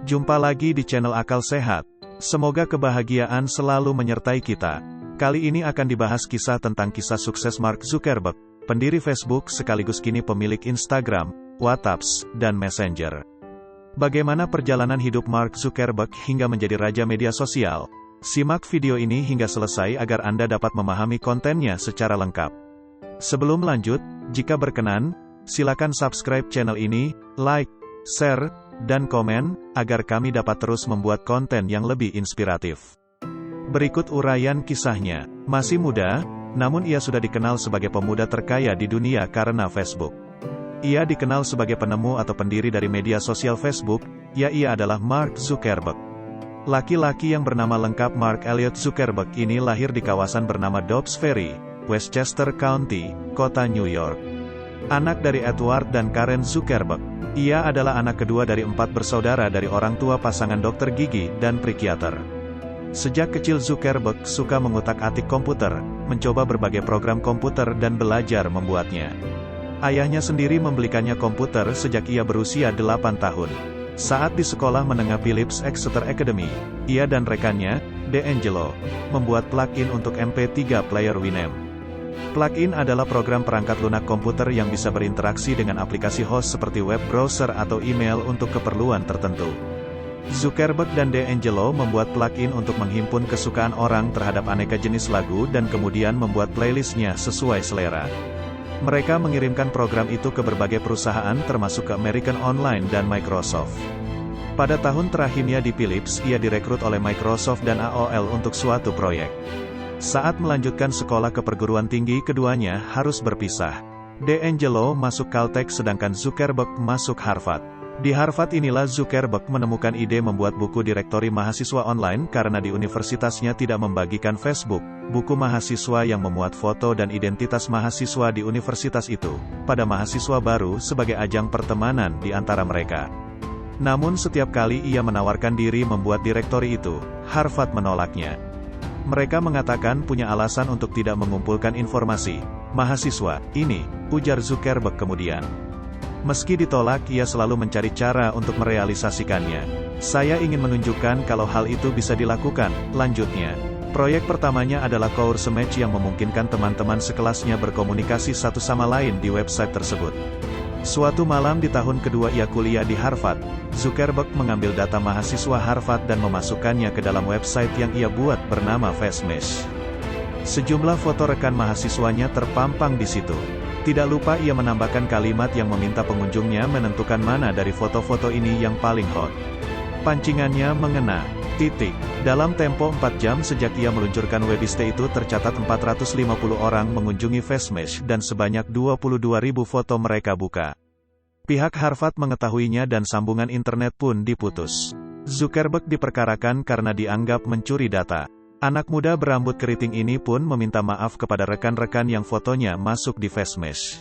Jumpa lagi di channel Akal Sehat. Semoga kebahagiaan selalu menyertai kita. Kali ini akan dibahas kisah tentang kisah sukses Mark Zuckerberg, pendiri Facebook sekaligus kini pemilik Instagram, WhatsApp, dan Messenger. Bagaimana perjalanan hidup Mark Zuckerberg hingga menjadi raja media sosial? Simak video ini hingga selesai agar Anda dapat memahami kontennya secara lengkap. Sebelum lanjut, jika berkenan, silakan subscribe channel ini, like, share, dan komen, agar kami dapat terus membuat konten yang lebih inspiratif. Berikut uraian kisahnya. Masih muda, namun ia sudah dikenal sebagai pemuda terkaya di dunia karena Facebook. Ia dikenal sebagai penemu atau pendiri dari media sosial Facebook, ia adalah Mark Zuckerberg. Laki-laki yang bernama lengkap Mark Elliot Zuckerberg ini lahir di kawasan bernama Dobbs Ferry, Westchester County, kota New York. Anak dari Edward dan Karen Zuckerberg. Ia adalah anak kedua dari 4 bersaudara dari orang tua pasangan dokter gigi dan psikiater. Sejak kecil Zuckerberg suka mengutak-atik komputer, mencoba berbagai program komputer dan belajar membuatnya. Ayahnya sendiri membelikannya komputer sejak ia berusia 8 tahun. Saat di sekolah menengah Phillips Exeter Academy, ia dan rekannya, D'Angelo, membuat plugin untuk MP3 player Winamp. Plugin adalah program perangkat lunak komputer yang bisa berinteraksi dengan aplikasi host seperti web browser atau email untuk keperluan tertentu. Zuckerberg dan D'Angelo membuat plugin untuk menghimpun kesukaan orang terhadap aneka jenis lagu dan kemudian membuat playlistnya sesuai selera. Mereka mengirimkan program itu ke berbagai perusahaan termasuk ke American Online dan Microsoft. Pada tahun terakhirnya di Philips, ia direkrut oleh Microsoft dan AOL untuk suatu proyek. Saat melanjutkan sekolah ke perguruan tinggi keduanya harus berpisah. D'Angelo masuk Caltech sedangkan Zuckerberg masuk Harvard. Di Harvard inilah Zuckerberg menemukan ide membuat buku direktori mahasiswa online karena di universitasnya tidak membagikan Facebook, buku mahasiswa yang memuat foto dan identitas mahasiswa di universitas itu, pada mahasiswa baru sebagai ajang pertemanan di antara mereka. Namun setiap kali ia menawarkan diri membuat direktori itu, Harvard menolaknya. Mereka mengatakan punya alasan untuk tidak mengumpulkan informasi. Mahasiswa, ini, ujar Zuckerberg kemudian. Meski ditolak, ia selalu mencari cara untuk merealisasikannya. Saya ingin menunjukkan kalau hal itu bisa dilakukan, lanjutnya. Proyek pertamanya adalah course match yang memungkinkan teman-teman sekelasnya berkomunikasi satu sama lain di website tersebut. Suatu malam di tahun kedua ia kuliah di Harvard, Zuckerberg mengambil data mahasiswa Harvard dan memasukkannya ke dalam website yang ia buat bernama FaceMesh. Sejumlah foto rekan mahasiswanya terpampang di situ. Tidak lupa ia menambahkan kalimat yang meminta pengunjungnya menentukan mana dari foto-foto ini yang paling hot. Pancingannya mengena. Dalam tempo 4 jam sejak ia meluncurkan website itu tercatat 450 orang mengunjungi FaceMesh dan sebanyak 22.000 foto mereka buka. Pihak Harvard mengetahuinya dan sambungan internet pun diputus. Zuckerberg diperkarakan karena dianggap mencuri data. Anak muda berambut keriting ini pun meminta maaf kepada rekan-rekan yang fotonya masuk di FaceMesh.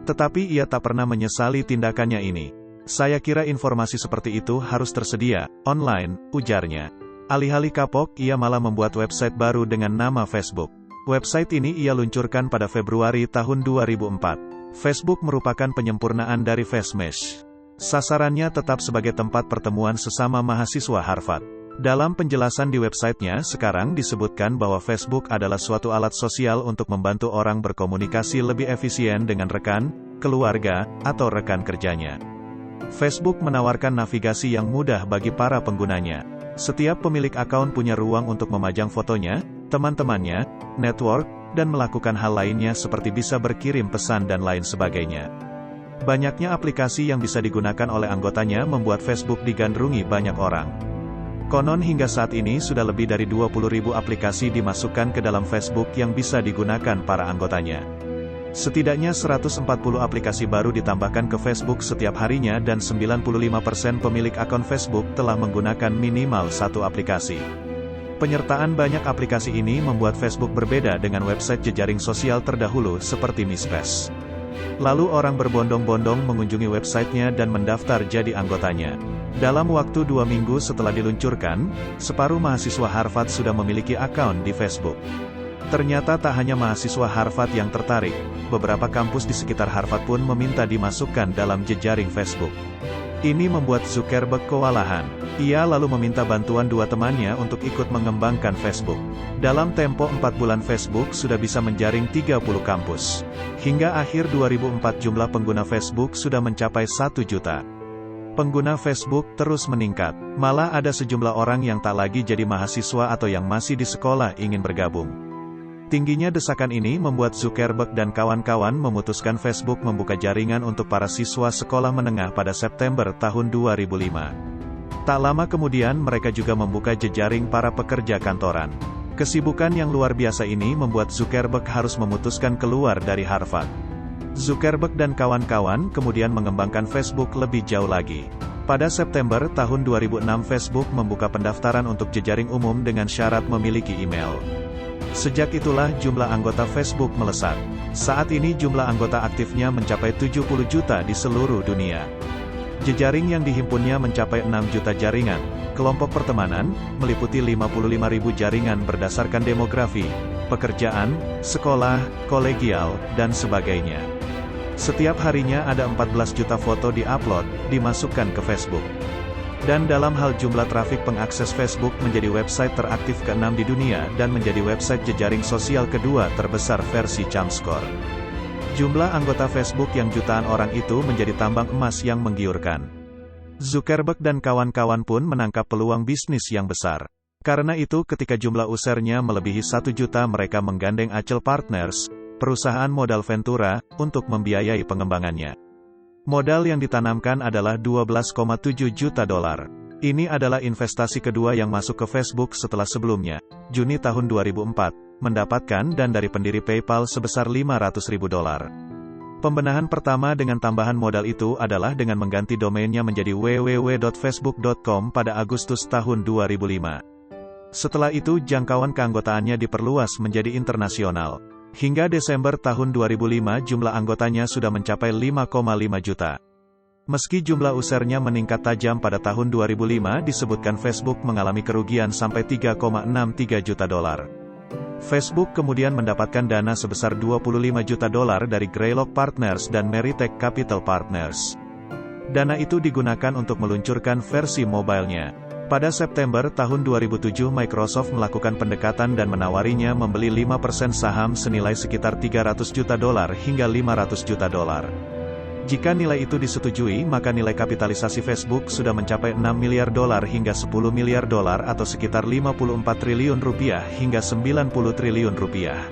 Tetapi ia tak pernah menyesali tindakannya ini. Saya kira informasi seperti itu harus tersedia, online, ujarnya. Alih-alih kapok, ia malah membuat website baru dengan nama Facebook. Website ini ia luncurkan pada Februari tahun 2004. Facebook merupakan penyempurnaan dari FaceMesh. Sasarannya tetap sebagai tempat pertemuan sesama mahasiswa Harvard. Dalam penjelasan di websitenya, sekarang disebutkan bahwa Facebook adalah suatu alat sosial untuk membantu orang berkomunikasi lebih efisien dengan rekan, keluarga, atau rekan kerjanya. Facebook menawarkan navigasi yang mudah bagi para penggunanya. Setiap pemilik akun punya ruang untuk memajang fotonya, teman-temannya, network, dan melakukan hal lainnya seperti bisa berkirim pesan dan lain sebagainya. Banyaknya aplikasi yang bisa digunakan oleh anggotanya membuat Facebook digandrungi banyak orang. Konon hingga saat ini sudah lebih dari 20.000 aplikasi dimasukkan ke dalam Facebook yang bisa digunakan para anggotanya. Setidaknya 140 aplikasi baru ditambahkan ke Facebook setiap harinya dan 95% pemilik akun Facebook telah menggunakan minimal satu aplikasi. Penyertaan banyak aplikasi ini membuat Facebook berbeda dengan website jejaring sosial terdahulu seperti MySpace. Lalu orang berbondong-bondong mengunjungi websitenya dan mendaftar jadi anggotanya. Dalam waktu 2 minggu setelah diluncurkan, separuh mahasiswa Harvard sudah memiliki akun di Facebook. Ternyata tak hanya mahasiswa Harvard yang tertarik, beberapa kampus di sekitar Harvard pun meminta dimasukkan dalam jejaring Facebook. Ini membuat Zuckerberg kewalahan. Ia lalu meminta bantuan dua temannya untuk ikut mengembangkan Facebook. Dalam tempo 4 bulan Facebook sudah bisa menjaring 30 kampus. Hingga akhir 2004 jumlah pengguna Facebook sudah mencapai 1 juta. Pengguna Facebook terus meningkat. Malah ada sejumlah orang yang tak lagi jadi mahasiswa atau yang masih di sekolah ingin bergabung. Tingginya desakan ini membuat Zuckerberg dan kawan-kawan memutuskan Facebook membuka jaringan untuk para siswa sekolah menengah pada September tahun 2005. Tak lama kemudian mereka juga membuka jejaring para pekerja kantoran. Kesibukan yang luar biasa ini membuat Zuckerberg harus memutuskan keluar dari Harvard. Zuckerberg dan kawan-kawan kemudian mengembangkan Facebook lebih jauh lagi. Pada September tahun 2006 Facebook membuka pendaftaran untuk jejaring umum dengan syarat memiliki email. Sejak itulah jumlah anggota Facebook melesat. Saat ini jumlah anggota aktifnya mencapai 70 juta di seluruh dunia. Jejaring yang dihimpunnya mencapai 6 juta jaringan. Kelompok pertemanan, meliputi 55.000 jaringan berdasarkan demografi, pekerjaan, sekolah, kolegial, dan sebagainya. Setiap harinya ada 14 juta foto di-upload, dimasukkan ke Facebook. Dan dalam hal jumlah trafik pengakses Facebook menjadi website teraktif ke-6 di dunia dan menjadi website jejaring sosial kedua terbesar versi ComScore. Jumlah anggota Facebook yang jutaan orang itu menjadi tambang emas yang menggiurkan. Zuckerberg dan kawan-kawan pun menangkap peluang bisnis yang besar. Karena itu ketika jumlah usernya melebihi 1 juta mereka menggandeng Accel Partners, perusahaan modal Ventura, untuk membiayai pengembangannya. Modal yang ditanamkan adalah 12,7 juta dolar. Ini adalah investasi kedua yang masuk ke Facebook setelah sebelumnya, Juni tahun 2004, mendapatkan dan dari pendiri PayPal sebesar 500.000 dolar. Pembenahan pertama dengan tambahan modal itu adalah dengan mengganti domainnya menjadi www.facebook.com pada Agustus tahun 2005. Setelah itu jangkauan keanggotaannya diperluas menjadi internasional. Hingga Desember tahun 2005 jumlah anggotanya sudah mencapai 5,5 juta. Meski jumlah usernya meningkat tajam pada tahun 2005 disebutkan Facebook mengalami kerugian sampai 3,63 juta dolar. Facebook kemudian mendapatkan dana sebesar 25 juta dolar dari Greylock Partners dan Meritech Capital Partners. Dana itu digunakan untuk meluncurkan versi mobile-nya. Pada September tahun 2007 Microsoft melakukan pendekatan dan menawarinya membeli 5% saham senilai sekitar 300 juta dolar hingga 500 juta dolar. Jika nilai itu disetujui maka nilai kapitalisasi Facebook sudah mencapai 6 miliar dolar hingga 10 miliar dolar atau sekitar 54 triliun rupiah hingga 90 triliun rupiah.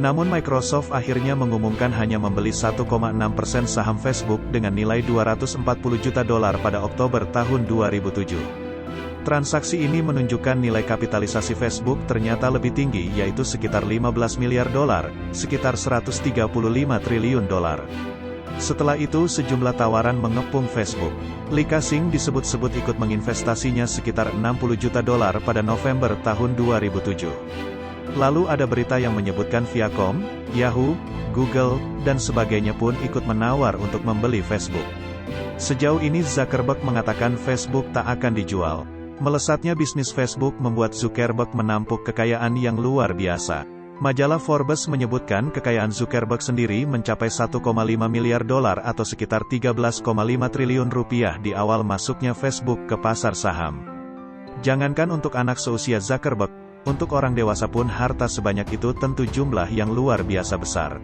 Namun Microsoft akhirnya mengumumkan hanya membeli 1,6% saham Facebook dengan nilai 240 juta dolar pada Oktober tahun 2007. Transaksi ini menunjukkan nilai kapitalisasi Facebook ternyata lebih tinggi yaitu sekitar 15 miliar dolar, sekitar 135 triliun dolar. Setelah itu sejumlah tawaran mengepung Facebook. Lee Ka-shing disebut-sebut ikut menginvestasinya sekitar 60 juta dolar pada November tahun 2007. Lalu ada berita yang menyebutkan Viacom, Yahoo, Google, dan sebagainya pun ikut menawar untuk membeli Facebook. Sejauh ini Zuckerberg mengatakan Facebook tak akan dijual. Melesatnya bisnis Facebook membuat Zuckerberg menampuk kekayaan yang luar biasa. Majalah Forbes menyebutkan kekayaan Zuckerberg sendiri mencapai 1,5 miliar dolar atau sekitar 13,5 triliun rupiah di awal masuknya Facebook ke pasar saham. Jangankan untuk anak seusia Zuckerberg, untuk orang dewasa pun harta sebanyak itu tentu jumlah yang luar biasa besar.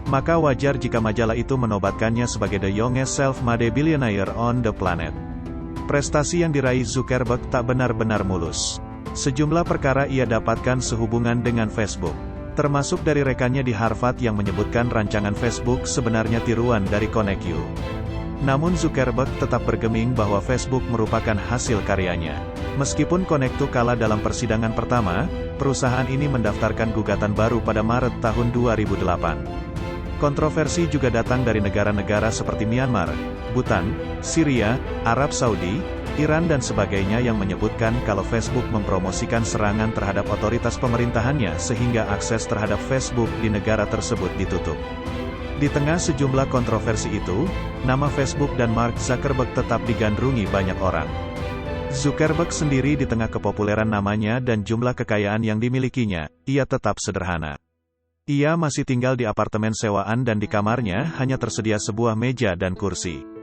Maka wajar jika majalah itu menobatkannya sebagai the youngest self-made billionaire on the planet. Prestasi yang diraih Zuckerberg tak benar-benar mulus. Sejumlah perkara ia dapatkan sehubungan dengan Facebook. Termasuk dari rekannya di Harvard yang menyebutkan rancangan Facebook sebenarnya tiruan dari ConnectU. Namun Zuckerberg tetap bergeming bahwa Facebook merupakan hasil karyanya. Meskipun ConnectU kalah dalam persidangan pertama, perusahaan ini mendaftarkan gugatan baru pada Maret tahun 2008. Kontroversi juga datang dari negara-negara seperti Myanmar, Bhutan, Syria, Arab Saudi, Iran dan sebagainya yang menyebutkan kalau Facebook mempromosikan serangan terhadap otoritas pemerintahannya sehingga akses terhadap Facebook di negara tersebut ditutup. Di tengah sejumlah kontroversi itu, nama Facebook dan Mark Zuckerberg tetap digandrungi banyak orang. Zuckerberg sendiri di tengah kepopuleran namanya dan jumlah kekayaan yang dimilikinya, ia tetap sederhana. Ia masih tinggal di apartemen sewaan dan di kamarnya hanya tersedia sebuah meja dan kursi.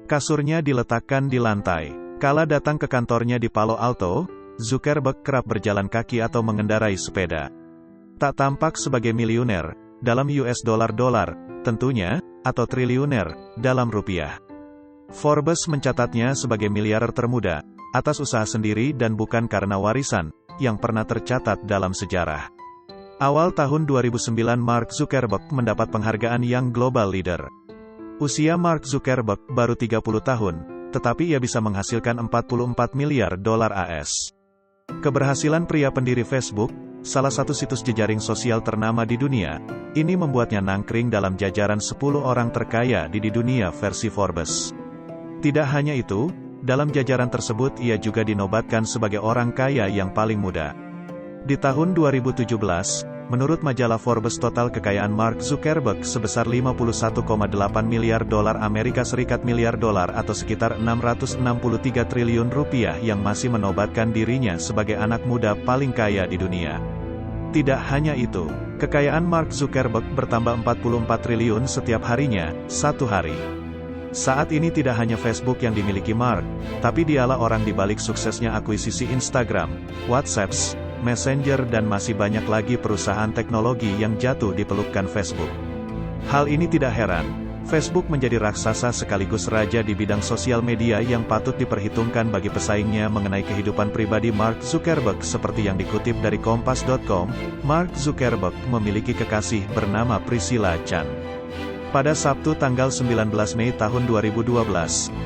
Kasurnya diletakkan di lantai. Kala datang ke kantornya di Palo Alto, Zuckerberg kerap berjalan kaki atau mengendarai sepeda. Tak tampak sebagai miliuner, dalam US dolar, tentunya, atau triliuner, dalam rupiah. Forbes mencatatnya sebagai miliarder termuda, atas usaha sendiri dan bukan karena warisan, yang pernah tercatat dalam sejarah. Awal tahun 2009 Mark Zuckerberg mendapat penghargaan Young Global Leader. Usia Mark Zuckerberg baru 30 tahun, tetapi ia bisa menghasilkan 44 miliar dolar AS. Keberhasilan pria pendiri Facebook, salah satu situs jejaring sosial ternama di dunia, ini membuatnya nangkring dalam jajaran 10 orang terkaya di dunia versi Forbes. Tidak hanya itu, dalam jajaran tersebut ia juga dinobatkan sebagai orang kaya yang paling muda. Di tahun 2017, menurut majalah Forbes total kekayaan Mark Zuckerberg sebesar 51,8 miliar dolar Amerika Serikat atau sekitar 663 triliun rupiah yang masih menobatkan dirinya sebagai anak muda paling kaya di dunia. Tidak hanya itu, kekayaan Mark Zuckerberg bertambah 44 triliun setiap harinya, satu hari. Saat ini tidak hanya Facebook yang dimiliki Mark, tapi dialah orang di balik suksesnya akuisisi Instagram, WhatsApp, Messenger dan masih banyak lagi perusahaan teknologi yang jatuh di pelukan Facebook. Hal ini tidak heran, Facebook menjadi raksasa sekaligus raja di bidang sosial media yang patut diperhitungkan bagi pesaingnya mengenai kehidupan pribadi Mark Zuckerberg seperti yang dikutip dari Kompas.com, Mark Zuckerberg memiliki kekasih bernama Priscilla Chan. Pada Sabtu tanggal 19 Mei tahun 2012,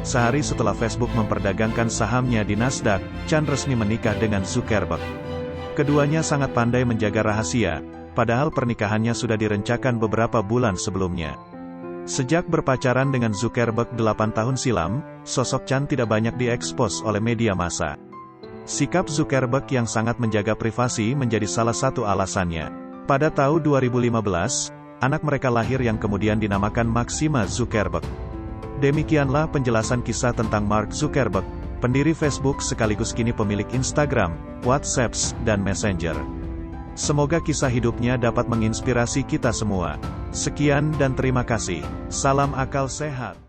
sehari setelah Facebook memperdagangkan sahamnya di Nasdaq, Chan resmi menikah dengan Zuckerberg. Keduanya sangat pandai menjaga rahasia, padahal pernikahannya sudah direncanakan beberapa bulan sebelumnya. Sejak berpacaran dengan Zuckerberg 8 tahun silam, sosok Chan tidak banyak diekspos oleh media massa. Sikap Zuckerberg yang sangat menjaga privasi menjadi salah satu alasannya. Pada tahun 2015, anak mereka lahir yang kemudian dinamakan Maxima Zuckerberg. Demikianlah penjelasan kisah tentang Mark Zuckerberg, pendiri Facebook sekaligus kini pemilik Instagram, WhatsApp, dan Messenger. Semoga kisah hidupnya dapat menginspirasi kita semua. Sekian dan terima kasih. Salam akal sehat.